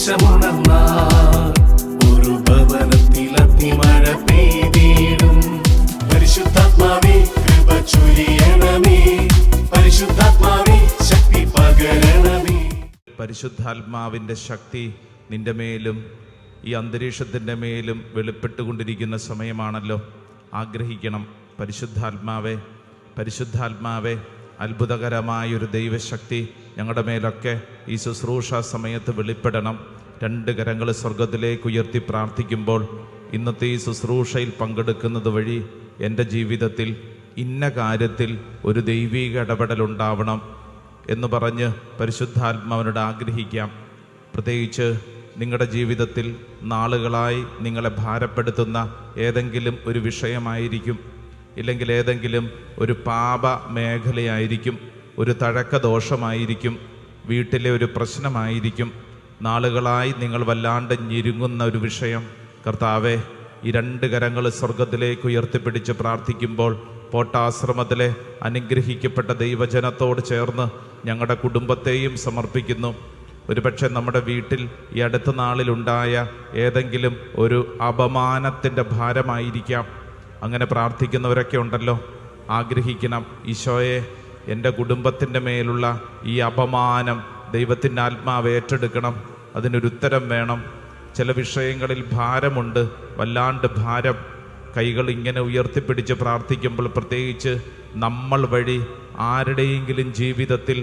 നിമിഷമുണർന്നാൽ ഒരു ഭവനത്തിൽ അഗ്നിമഴ പെയ്തിടും. പരിശുദ്ധാത്മാവേ കൃപ ചൊരിയണമേ, പരിശുദ്ധാത്മാവേ ശക്തി പകരണമേ. പരിശുദ്ധാത്മാവിൻ്റെ ശക്തി നിന്റെ മേലും ഈ അന്തരീക്ഷത്തിൻ്റെ മേലും വെളിപ്പെട്ടുകൊണ്ടിരിക്കുന്ന സമയമാണല്ലോ. ആഗ്രഹിക്കണം, പരിശുദ്ധാത്മാവേ, പരിശുദ്ധാത്മാവേ, അത്ഭുതകരമായൊരു ദൈവശക്തി ഞങ്ങളുടെ മേലൊക്കെ ഈ ശുശ്രൂഷ സമയത്ത് വെളിപ്പെടണം. 2 കരങ്ങൾ സ്വർഗത്തിലേക്ക് ഉയർത്തി പ്രാർത്ഥിക്കുമ്പോൾ, ഇന്നത്തെ ഈ ശുശ്രൂഷയിൽ പങ്കെടുക്കുന്നത് വഴി എൻ്റെ ജീവിതത്തിൽ ഇന്ന കാര്യത്തിൽ ഒരു ദൈവീക ഇടപെടലുണ്ടാവണം എന്ന് പറഞ്ഞ് പരിശുദ്ധാത്മാവിനോട് ആഗ്രഹിക്കാം. പ്രത്യേകിച്ച് നിങ്ങളുടെ ജീവിതത്തിൽ നാളുകളായി നിങ്ങളെ ഭാരപ്പെടുത്തുന്ന ഏതെങ്കിലും ഒരു വിഷയമായിരിക്കും, ഇല്ലെങ്കിൽ ഏതെങ്കിലും ഒരു പാപ മേഖലയായിരിക്കും, ഒരു തഴക്കദോഷമായിരിക്കും, വീട്ടിലെ ഒരു പ്രശ്നമായിരിക്കും. നാളുകളായി നിങ്ങൾ വല്ലാണ്ട് ഞെരുങ്ങുന്ന ഒരു വിഷയം. കർത്താവേ, ഈ 2 കരങ്ങൾ സ്വർഗത്തിലേക്ക് ഉയർത്തിപ്പിടിച്ച് പ്രാർത്ഥിക്കുമ്പോൾ പോട്ടാശ്രമത്തിലെ അനുഗ്രഹിക്കപ്പെട്ട ദൈവജനത്തോട് ചേർന്ന് ഞങ്ങളുടെ കുടുംബത്തെയും സമർപ്പിക്കുന്നു. ഒരുപക്ഷെ നമ്മുടെ വീട്ടിൽ ഈ അടുത്ത നാളിലുണ്ടായ ഏതെങ്കിലും ഒരു അപമാനത്തിൻ്റെ ഭാരമായിരിക്കാം. അങ്ങനെ പ്രാർത്ഥിക്കുന്നവരൊക്കെ ഉണ്ടല്ലോ. ആഗ്രഹിക്കണം, ഈശോയെ, എൻ്റെ കുടുംബത്തിൻ്റെ മേലുള്ള ഈ അപമാനം ദൈവത്തിൻ്റെ ആത്മാവ് ഏറ്റെടുക്കണം, അതിനൊരുത്തരം വേണം. ചില വിഷയങ്ങളിൽ ഭാരമുണ്ട്, വല്ലാണ്ട് ഭാരം. കൈകൾ ഇങ്ങനെ ഉയർത്തിപ്പിടിച്ച് പ്രാർത്ഥിക്കുമ്പോൾ, പ്രത്യേകിച്ച് നമ്മൾ വഴി ആരുടെയെങ്കിലും ജീവിതത്തിൽ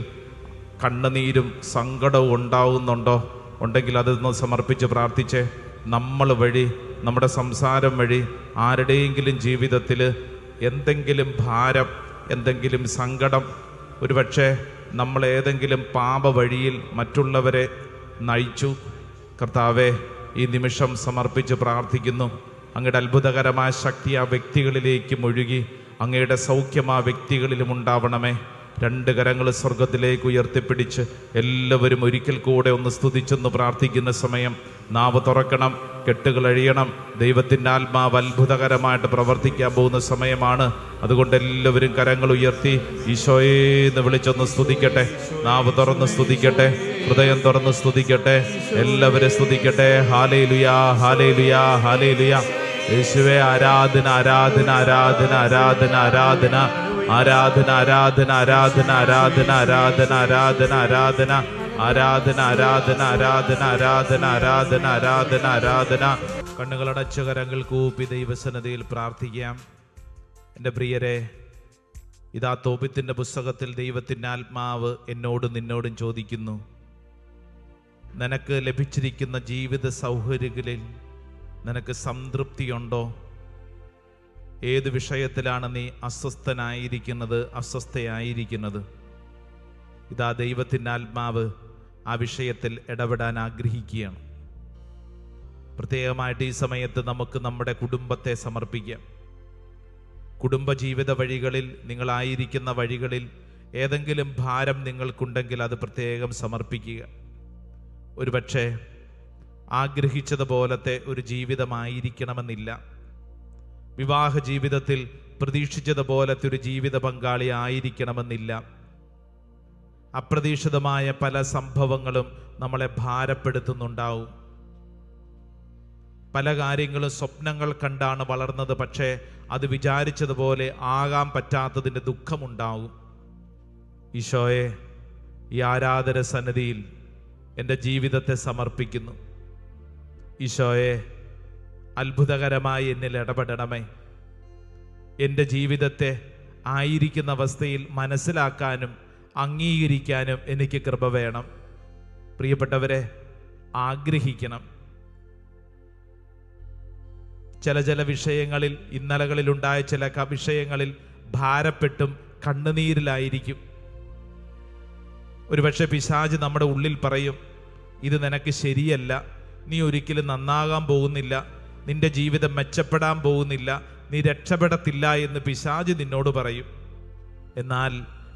കണ്ണുനീരും സങ്കടവും ഉണ്ടാവുന്നുണ്ടോ? ഉണ്ടെങ്കിൽ അതൊന്ന് സമർപ്പിച്ച് പ്രാർത്ഥിച്ചേ. നമ്മൾ വഴി, നമ്മുടെ സംസാരം വഴി ആരുടെയെങ്കിലും ജീവിതത്തിൽ എന്തെങ്കിലും ഭാരം, എന്തെങ്കിലും സങ്കടം, ഒരുപക്ഷെ നമ്മൾ ഏതെങ്കിലും പാപ വഴിയിൽ മറ്റുള്ളവരെ നയിച്ചു. കർത്താവേ, ഈ നിമിഷം സമർപ്പിച്ച് പ്രാർത്ഥിക്കുന്നു. അങ്ങയുടെ അത്ഭുതകരമായ ശക്തി ആ വ്യക്തികളിലേക്ക് മുഴുകി അങ്ങയുടെ സൗഖ്യം ആ വ്യക്തികളിലും ഉണ്ടാവണമേ. 2 കരങ്ങൾ സ്വർഗത്തിലേക്ക് ഉയർത്തിപ്പിടിച്ച് എല്ലാവരും ഒരിക്കൽ കൂടെ ഒന്ന് സ്തുതിച്ചെന്ന് പ്രാർത്ഥിക്കുന്ന സമയം നാവ് തുറക്കണം, കെട്ടുകൾ അഴിയണം. ദൈവത്തിൻ്റെ ആത്മാവ് അത്ഭുതകരമായിട്ട് പ്രവർത്തിക്കാൻ പോകുന്ന സമയമാണ്. അതുകൊണ്ട് എല്ലാവരും കരങ്ങൾ ഉയർത്തി ഈശോയെന്ന് വിളിച്ചൊന്ന് സ്തുതിക്കട്ടെ. നാവ് തുറന്ന് സ്തുതിക്കട്ടെ, ഹൃദയം തുറന്ന് സ്തുതിക്കട്ടെ, എല്ലാവരും സ്തുതിക്കട്ടെ. ഹല്ലേലൂയാ, ഹല്ലേലൂയാ, ഹല്ലേലൂയാ. യേശുവേ, ആരാധന, ആരാധന, ആരാധന, ആരാധന, ആരാധന, ആരാധന, ആരാധന, ആരാധന, ആരാധന, ആരാധന, ആരാധന, ആരാധന, ആരാധന, ആരാധന, ആരാധന, ആരാധന, ആരാധന, ആരാധന, ആരാധന. കണ്ണുകളടച്ച കരങ്ങൾ കൂപ്പി ദൈവസന്നിധിയിൽ പ്രാർത്ഥിക്കാം. എൻ്റെ പ്രിയരെ, ഇതാ തോബിത്തിൻ്റെ പുസ്തകത്തിൽ ദൈവത്തിൻ്റെ ആത്മാവ് എന്നോടും നിന്നോടും ചോദിക്കുന്നു, നിനക്ക് ലഭിച്ചിരിക്കുന്ന ജീവിത സൗകര്യങ്ങളിൽ നിനക്ക് സംതൃപ്തിയുണ്ടോ? ഏത് വിഷയത്തിലാണ് നീ അസ്വസ്ഥനായിരിക്കുന്നത്, അസ്വസ്ഥയായിരിക്കുന്നത്? ഇതാ ദൈവത്തിൻ്റെ ആത്മാവ് ആ വിഷയത്തിൽ ഇടപെടാൻ ആഗ്രഹിക്കുകയാണ്. പ്രത്യേകമായിട്ട് ഈ സമയത്ത് നമുക്ക് നമ്മുടെ കുടുംബത്തെ സമർപ്പിക്കാം. കുടുംബജീവിത വഴികളിൽ, നിങ്ങളായിരിക്കുന്ന വഴികളിൽ ഏതെങ്കിലും ഭാരം നിങ്ങൾക്കുണ്ടെങ്കിൽ അത് പ്രത്യേകം സമർപ്പിക്കുക. ഒരുപക്ഷെ ആഗ്രഹിച്ചതുപോലത്തെ ഒരു ജീവിതമായിരിക്കണമെന്നില്ല. വിവാഹ ജീവിതത്തിൽ പ്രതീക്ഷിച്ചതുപോലത്തെ ഒരു ജീവിത പങ്കാളി ആയിരിക്കണമെന്നില്ല. അപ്രതീക്ഷിതമായ പല സംഭവങ്ങളും നമ്മളെ ഭാരപ്പെടുത്തുന്നുണ്ടാവും. പല കാര്യങ്ങളും സ്വപ്നങ്ങൾ കണ്ടാണ് വളർന്നത്, പക്ഷേ അത് വിചാരിച്ചതുപോലെ ആകാൻ പറ്റാത്തതിൻ്റെ ദുഃഖമുണ്ടാവും. ഈശോയെ, ഈ ആരാധന സന്നിധിയിൽ എൻ്റെ ജീവിതത്തെ സമർപ്പിക്കുന്നു. ഈശോയെ, അത്ഭുതകരമായി എന്നിൽ ഇടപെടണമേ. എൻ്റെ ജീവിതത്തെ ആയിരിക്കുന്ന അവസ്ഥയിൽ മനസ്സിലാക്കാനും അംഗീകരിക്കാനും എനിക്ക് കൃപ വേണം. പ്രിയപ്പെട്ടവരെ, ആഗ്രഹിക്കണം. ചില വിഷയങ്ങളിൽ, ഇന്നലകളിലുണ്ടായ ചില വിഷയങ്ങളിൽ ഭാരപ്പെട്ടും കണ്ണുനീരിലായിരിക്കും. ഒരുപക്ഷെ പിശാച് നമ്മുടെ ഉള്ളിൽ പറയും, ഇത് നിനക്ക് ശരിയല്ല, നീ ഒരിക്കലും നന്നാകാൻ പോകുന്നില്ല, നിന്റെ ജീവിതം മെച്ചപ്പെടാൻ പോകുന്നില്ല, നീ രക്ഷപ്പെടത്തില്ല എന്ന് പിശാച് നിന്നോട് പറയും. എന്നാൽ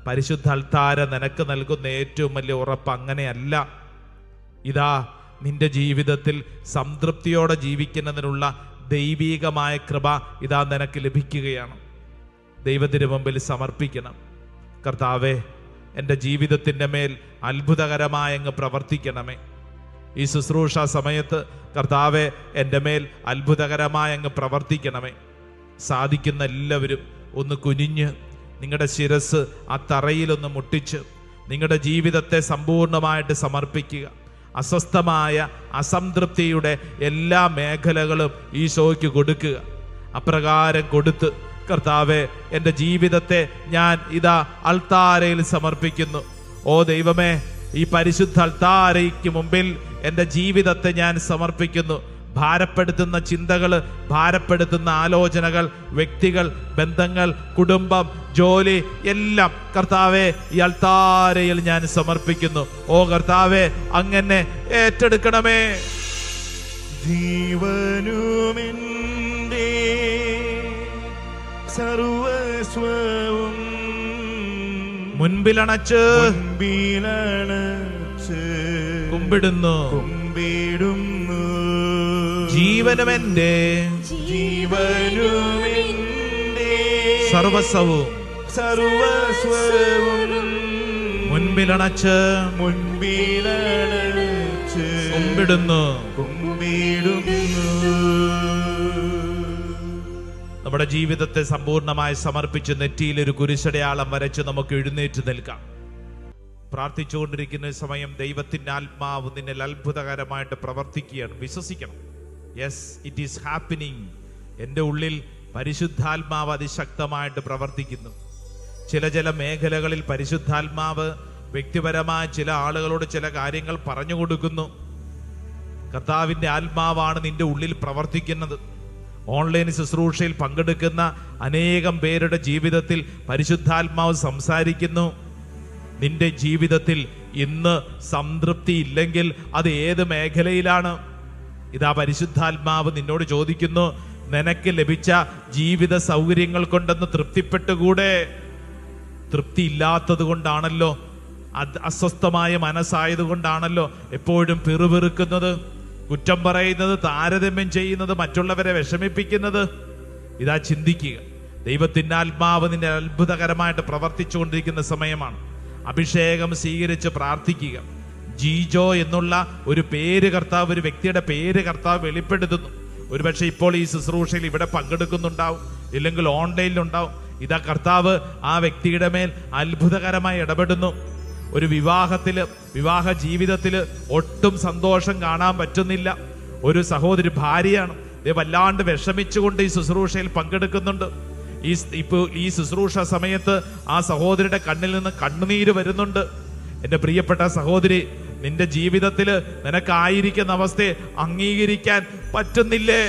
പരിശുദ്ധ അൾത്താര നിനക്ക് നൽകുന്ന ഏറ്റവും വലിയ ഉറപ്പ് അങ്ങനെയല്ല. ഇതാ നിന്റെ ജീവിതത്തിൽ സംതൃപ്തിയോടെ ജീവിക്കുന്നതിനുള്ള ദൈവീകമായ കൃപ ഇതാ നിനക്ക് ലഭിക്കുകയാണ്. ദൈവത്തിന് മുമ്പിൽ സമർപ്പിക്കണം. കർത്താവേ, എൻ്റെ ജീവിതത്തിൻ്റെ മേൽ അത്ഭുതകരമായ അങ്ങ് പ്രവർത്തിക്കണമേ. ഈ ശുശ്രൂഷ സമയത്ത് കർത്താവെ എൻ്റെ മേൽ അത്ഭുതകരമായി അങ്ങ് പ്രവർത്തിക്കണമേ. സാധിക്കുന്ന എല്ലാവരും ഒന്ന് കുനിഞ്ഞ് നിങ്ങളുടെ ശിരസ് ആ തറയിലൊന്ന് മുട്ടിച്ച് നിങ്ങളുടെ ജീവിതത്തെ സമ്പൂർണ്ണമായിട്ട് സമർപ്പിക്കുക. അസ്വസ്ഥമായ അസംതൃപ്തിയുടെ എല്ലാ മേഖലകളും ഈശോയ്ക്ക് കൊടുക്കുക. അപ്രകാരം കൊടുത്ത് കർത്താവെ എൻ്റെ ജീവിതത്തെ ഞാൻ ഇതാ അൾത്താരയിൽ സമർപ്പിക്കുന്നു. ഓ ദൈവമേ, ഈ പരിശുദ്ധ അൾത്താരയ്ക്ക് മുമ്പിൽ എൻ്റെ ജീവിതത്തെ ഞാൻ സമർപ്പിക്കുന്നു. ഭാരപ്പെടുത്തുന്ന ചിന്തകൾ, ഭാരപ്പെടുത്തുന്ന ആലോചനകൾ, വ്യക്തികൾ, ബന്ധങ്ങൾ, കുടുംബം, ജോലി എല്ലാം കർത്താവെ ഈ അൾത്താരയിൽ ഞാൻ സമർപ്പിക്കുന്നു. ഓ കർത്താവെ, അങ്ങനെ ഏറ്റെടുക്കണമേ. ജീവനുമെന്റെ സർവസ്വവും മുൻപിലണച്ച് കുമ്പിടുന്നു. ജീവനുമെന്റെ സർവസ്വവും മുൻപിലണച്ച് കുമ്പിടുന്നു. നമ്മുടെ ജീവിതത്തെ സമ്പൂർണ്ണമായി സമർപ്പിച്ച് നെറ്റിയിൽ ഒരു കുരിശടയാളം വരച്ച് നമുക്ക് എഴുന്നേറ്റ് നിൽക്കാം. പ്രാർത്ഥിച്ചുകൊണ്ടിരിക്കുന്ന സമയം ദൈവത്തിന്റെ ആത്മാവ് നിന്നിൽ അത്ഭുതകരമായിട്ട് പ്രവർത്തിക്കുകയാണ്. വിശ്വസിക്കണം. Yes, it is happening. എൻ്റെ ഉള്ളിൽ പരിശുദ്ധാത്മാവ് അതിശക്തമായിട്ട് പ്രവർത്തിക്കുന്നു. ചില മേഖലകളിൽ പരിശുദ്ധാത്മാവ് വ്യക്തിപരമായ ചില ആളുകളോട് ചില കാര്യങ്ങൾ പറഞ്ഞു കൊടുക്കുന്നു. കർത്താവിൻ്റെ ആത്മാവാണ് നിന്റെ ഉള്ളിൽ പ്രവർത്തിക്കുന്നത്. ഓൺലൈൻ ശുശ്രൂഷയിൽ പങ്കെടുക്കുന്ന അനേകം പേരുടെ ജീവിതത്തിൽ പരിശുദ്ധാത്മാവ് സംസാരിക്കുന്നു. നിന്റെ ജീവിതത്തിൽ ഇന്ന് സംതൃപ്തി ഇല്ലെങ്കിൽ അത് ഏത് മേഖലയിലാണ്? ഇതാ പരിശുദ്ധാത്മാവ് നിന്നോട് ചോദിക്കുന്നു, നിനക്ക് ലഭിച്ച ജീവിത സൗകര്യങ്ങൾ കൊണ്ടൊന്ന് തൃപ്തിപ്പെട്ടുകൂടെ? തൃപ്തി ഇല്ലാത്തത് കൊണ്ടാണല്ലോ, അസ്വസ്ഥമായ മനസ്സായതുകൊണ്ടാണല്ലോ എപ്പോഴും പിറുപിറുക്കുന്നത്, കുറ്റം പറയുന്നത്, താരതമ്യം ചെയ്യുന്നത്, മറ്റുള്ളവരെ വിഷമിപ്പിക്കുന്നത്. ഇതാ ചിന്തിക്കുക. ദൈവത്തിൻ്റെ ആത്മാവ് നിന്നെ അത്ഭുതകരമായിട്ട് പ്രവർത്തിച്ചുകൊണ്ടിരിക്കുന്ന സമയമാണ്. അഭിഷേകം സ്വീകരിച്ച് പ്രാർത്ഥിക്കുക. ജീജോ എന്നുള്ള ഒരു പേര് കർത്താവ്, ഒരു വ്യക്തിയുടെ പേര് കർത്താവ് വെളിപ്പെടുത്തുന്നു. ഒരുപക്ഷെ ഇപ്പോൾ ഈ ശുശ്രൂഷയിൽ ഇവിടെ പങ്കെടുക്കുന്നുണ്ടാവും, ഇല്ലെങ്കിൽ ഓൺലൈനിലുണ്ടാവും. ഇതാ കർത്താവ് ആ വ്യക്തിയുടെ മേൽ അത്ഭുതകരമായി ഇടപെടുന്നു. ഒരു വിവാഹ ജീവിതത്തിൽ ഒട്ടും സന്തോഷം കാണാൻ പറ്റുന്നില്ല. ഒരു സഹോദരി ഭാര്യയാണ്, വല്ലാണ്ട് വിഷമിച്ചുകൊണ്ട് ഈ ശുശ്രൂഷയിൽ പങ്കെടുക്കുന്നുണ്ട്. ഈ ശുശ്രൂഷ സമയത്ത് ആ സഹോദരിയുടെ കണ്ണിൽ നിന്ന് കണ്ണുനീര് വരുന്നുണ്ട്. എൻ്റെ പ്രിയപ്പെട്ട സഹോദരി, നിന്റെ ജീവിതത്തിൽ നിനക്കായിരിക്കുന്ന അവസ്ഥയെ അംഗീകരിക്കാൻ പറ്റുന്നില്ലേ?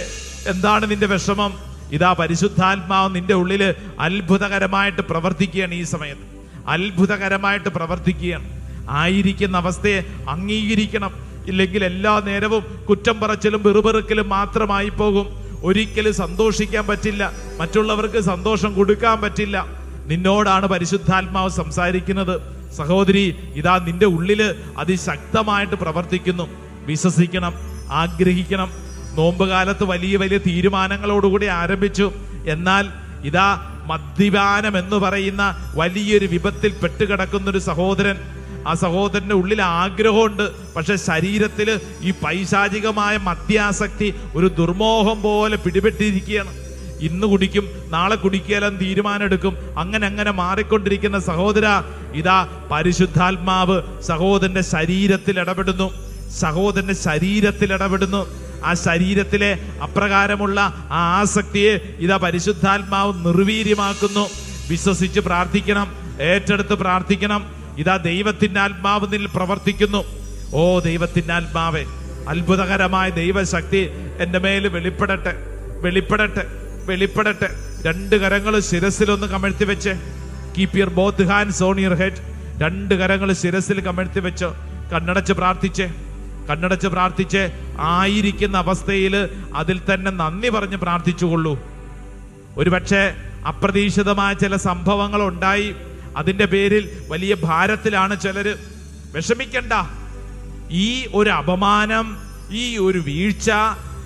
എന്താണ് നിന്റെ വിഷമം? ഇതാ പരിശുദ്ധാത്മാവ് നിന്റെ ഉള്ളിൽ അത്ഭുതകരമായിട്ട് പ്രവർത്തിക്കുകയാണ്. ഈ സമയത്ത് അത്ഭുതകരമായിട്ട് പ്രവർത്തിക്കുകയാണ്. ആയിരിക്കുന്ന അവസ്ഥയെ അംഗീകരിക്കണം. ഇല്ലെങ്കിൽ എല്ലാ നേരവും കുറ്റം പറച്ചിലും വെറുപെറുക്കലും മാത്രമായി പോകും. ഒരിക്കലും സന്തോഷിക്കാൻ പറ്റില്ല, മറ്റുള്ളവർക്ക് സന്തോഷം കൊടുക്കാൻ പറ്റില്ല. നിന്നോടാണ് പരിശുദ്ധാത്മാവ് സംസാരിക്കുന്നത്. സഹോദരി, ഇതാ നിന്റെ ഉള്ളില് അതിശക്തമായിട്ട് പ്രവർത്തിക്കുന്നു. വിശ്വസിക്കണം, ആഗ്രഹിക്കണം. നോമ്പുകാലത്ത് വലിയ വലിയ തീരുമാനങ്ങളോടുകൂടി ആരംഭിച്ചു. എന്നാൽ ഇതാ മദ്യപാനം എന്ന് പറയുന്ന വലിയൊരു വിപത്തിൽ പെട്ടുകിടക്കുന്നൊരു സഹോദരൻ. ആ സഹോദരന്റെ ഉള്ളിൽ ആഗ്രഹമുണ്ട്, പക്ഷെ ശരീരത്തിൽ ഈ പൈശാചികമായ മദ്യാസക്തി ഒരു ദുർമോഹം പോലെ പിടിപെട്ടിരിക്കുകയാണ്. ഇന്ന് കുടിക്കും, നാളെ കുടിക്കാനും തീരുമാനം എടുക്കും. അങ്ങനെ മാറിക്കൊണ്ടിരിക്കുന്ന സഹോദര, ഇതാ പരിശുദ്ധാത്മാവ് സഹോദരന്റെ ശരീരത്തിൽ ഇടപെടുന്നു. ആ ശരീരത്തിലെ അപ്രകാരമുള്ള ആ ആസക്തിയെ ഇതാ പരിശുദ്ധാത്മാവ് നിർവീര്യമാക്കുന്നു. വിശ്വസിച്ച് പ്രാർത്ഥിക്കണം, ഏറ്റെടുത്ത് പ്രാർത്ഥിക്കണം. ഇതാ ദൈവത്തിന്റെ ആത്മാവ് നിന്നിൽ പ്രവർത്തിക്കുന്നു. ഓ ദൈവത്തിന്റെ ആത്മാവേ, അത്ഭുതകരമായ ദൈവശക്തി എൻ്റെ മേൽ വെളിപ്പെടട്ടെ. രണ്ട് കരങ്ങൾ ശിരസിലൊന്ന് കമഴ്ത്തി വെച്ച്, keep your both hands on your head. രണ്ട് കരങ്ങൾ ശിരസിൽ കമഴ്ത്തി വെച്ച് കണ്ണടച്ച് പ്രാർത്ഥിച്ച് ആയിരിക്കുന്ന അവസ്ഥയിൽ അതിൽ തന്നെ നന്ദി പറഞ്ഞ് പ്രാർത്ഥിച്ചുകൊള്ളൂ. ഒരുപക്ഷെ അപ്രതീക്ഷിതമായ ചില സംഭവങ്ങൾ ഉണ്ടായി, അതിൻ്റെ പേരിൽ വലിയ ഭാരത്തിലാണ് ചിലര്. വിഷമിക്കണ്ട. ഈ ഒരു അപമാനം, ഈ ഒരു വീഴ്ച,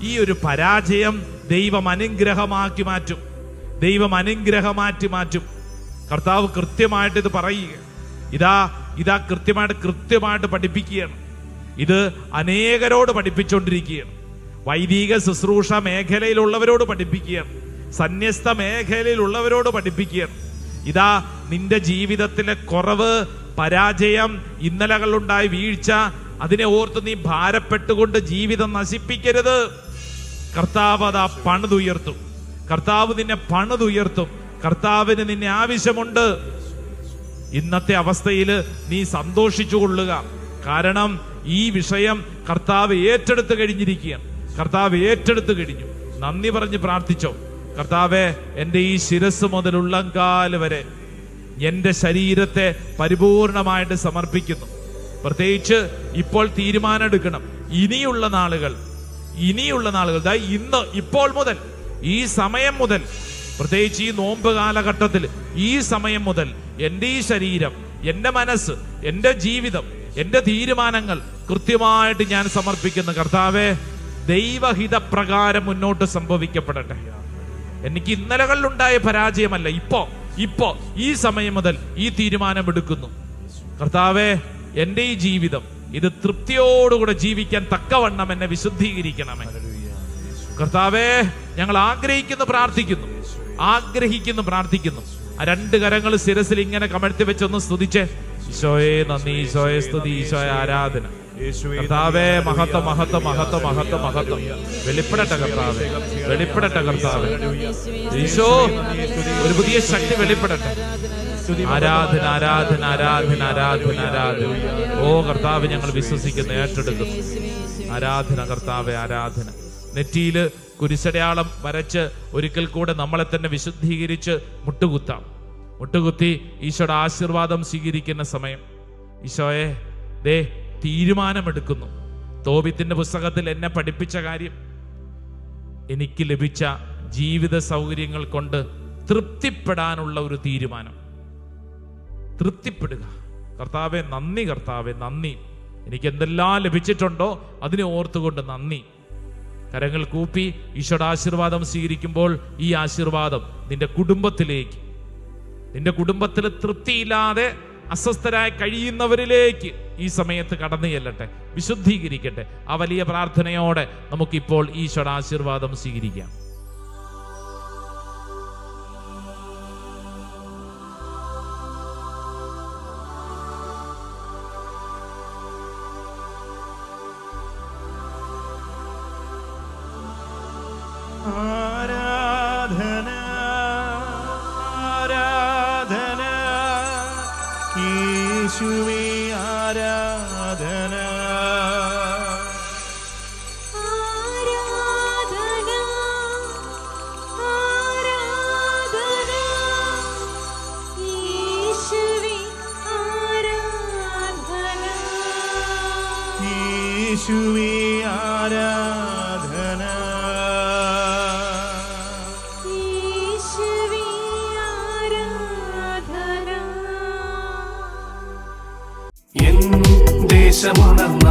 ഈ ഒരു പരാജയം ദൈവം അനുഗ്രഹമാക്കി മാറ്റും. കർത്താവ് കൃത്യമായിട്ട് ഇത് പറയുക. ഇതാ കൃത്യമായിട്ട് പഠിപ്പിക്കുകയാണ്. ഇത് അനേകരോട് പഠിപ്പിച്ചുകൊണ്ടിരിക്കുകയാണ്. വൈദിക ശുശ്രൂഷ മേഖലയിലുള്ളവരോട് പഠിപ്പിക്കുകയാണ്. സന്യസ്ത മേഖലയിലുള്ളവരോട് പഠിപ്പിക്കുകയാണ്. ഇതാ നിന്റെ ജീവിതത്തിലെ കുറവ്, പരാജയം, ഇന്നലകളുണ്ടായ വീഴ്ച, അതിനെ ഓർത്ത് നീ ഭാരപ്പെട്ടുകൊണ്ട് ജീവിതം നശിപ്പിക്കരുത്. കർത്താവ് അതാ പണിതുയർത്തും. കർത്താവ് നിന്നെ പണിതുയർത്തും. കർത്താവിന് നിന്നെ ആവശ്യമുണ്ട്. ഇന്നത്തെ അവസ്ഥയിൽ നീ സന്തോഷിച്ചു കൊള്ളുക. കാരണം ഈ വിഷയം കർത്താവ് ഏറ്റെടുത്ത് കഴിഞ്ഞിരിക്കുകയാണ്. കർത്താവ് ഏറ്റെടുത്ത് കഴിഞ്ഞു. നന്ദി പറഞ്ഞ് പ്രാർത്ഥിച്ചോ. കർത്താവേ, എൻ്റെ ഈ ശിരസ് മുതൽ ഉള്ളങ്കാൽ വരെ എൻ്റെ ശരീരത്തെ പരിപൂർണമായിട്ട് സമർപ്പിക്കുന്നു. പ്രത്യേകിച്ച് ഇപ്പോൾ തീരുമാനം എടുക്കണം. ഇനിയുള്ള നാളുകൾ ഇന്ന്, ഇപ്പോൾ മുതൽ, ഈ സമയം മുതൽ, പ്രത്യേകിച്ച് ഈ നോമ്പ് കാലഘട്ടത്തിൽ ഈ സമയം മുതൽ എൻ്റെ ഈ ശരീരം, എൻ്റെ മനസ്സ്, എൻ്റെ ജീവിതം, എൻ്റെ തീരുമാനങ്ങൾ കൃത്യമായിട്ട് ഞാൻ സമർപ്പിക്കുന്നു. കർത്താവേ, ദൈവഹിത പ്രകാരം മുന്നോട്ട് സംഭവിക്കപ്പെടട്ടെ. എനിക്ക് ഇന്നലകളിലുണ്ടായ പരാജയമല്ല, ഇപ്പോ ഈ സമയം മുതൽ ഈ തീരുമാനം എടുക്കുന്നു. കർത്താവേ, എൻ്റെ ഈ ജീവിതം ഇത് തൃപ്തിയോടുകൂടെ ജീവിക്കാൻ തക്കവണ്ണം എന്നെ വിശുദ്ധീകരിക്കണമേ. കർത്താവേ, ഞങ്ങൾ ആഗ്രഹിക്കുന്നു പ്രാർത്ഥിക്കുന്നു. ആ രണ്ട് കരങ്ങൾ ശിരസിൽ ഇങ്ങനെ കമഴ്ത്തി വെച്ചൊന്ന് സ്തുതിച്ചേ. ഈശോയെ നന്ദി, ഈശോയെ സ്തുതി, ഈശോയെ ആരാധന. കർത്താവേ, മഹത്വം മഹത്വം മഹത്വം മഹത്വം മഹത്വം വെളിപ്പെടട്ടെ കർത്താവേ, വെളിപ്പെടട്ടെ കർത്താവേ. ഈശോ, ഒരു പുതിയ ശക്തി വെളിപ്പെടട്ടെ. ആരാധന ആരാധന ആരാധന ആരാധന ആരാധന. ഓ കർത്താവ്, ഞങ്ങൾ വിശ്വസിക്കുന്നു, ഏറ്റെടുക്കുന്നു. ആരാധന കർത്താവേ, ആരാധന. നെറ്റിയില് കുരിശടയാളം വരച്ച് ഒരിക്കൽ കൂടെ നമ്മളെ തന്നെ വിശുദ്ധീകരിച്ച് മുട്ടുകുത്തി ഈശോയുടെ ആശീർവാദം സ്വീകരിക്കുന്ന സമയം. ഈശോയെ, ദേ തീരുമാനമെടുക്കുന്നു. തോബിത്തിന്റെ പുസ്തകത്തിൽ എന്നെ പഠിപ്പിച്ച കാര്യം, എനിക്ക് ലഭിച്ച ജീവിത സൗകര്യങ്ങൾ കൊണ്ട് തൃപ്തിപ്പെടാനുള്ള ഒരു തീരുമാനം. തൃപ്തിപ്പെടുക. കർത്താവെ നന്ദി, കർത്താവെ നന്ദി. എനിക്ക് എന്തെല്ലാം ലഭിച്ചിട്ടുണ്ടോ അതിനെ ഓർത്തുകൊണ്ട് നന്ദി. കരങ്ങൾ കൂപ്പി ഈശോയുടെ ആശീർവാദം സ്വീകരിക്കുമ്പോൾ ഈ ആശീർവാദം നിന്റെ കുടുംബത്തിൽ തൃപ്തിയില്ലാതെ അസ്വസ്ഥരായി കഴിയുന്നവരിലേക്ക് ഈ സമയത്ത് കടന്നു ചെല്ലട്ടെ, വിശുദ്ധീകരിക്കട്ടെ. ആ വലിയ പ്രാർത്ഥനയോടെ നമുക്കിപ്പോൾ ഈശോയുടെ ആശീർവാദം സ്വീകരിക്കാം. ആരാധന ആരാധന യേശുവേ, ആരാധന ആരാധന ആരാധന യേശുവേ, ആരാധന യേശുവേ, ആരാധന യേശുവേ, ആരാധന. എൻ ദേശമുണർന്ന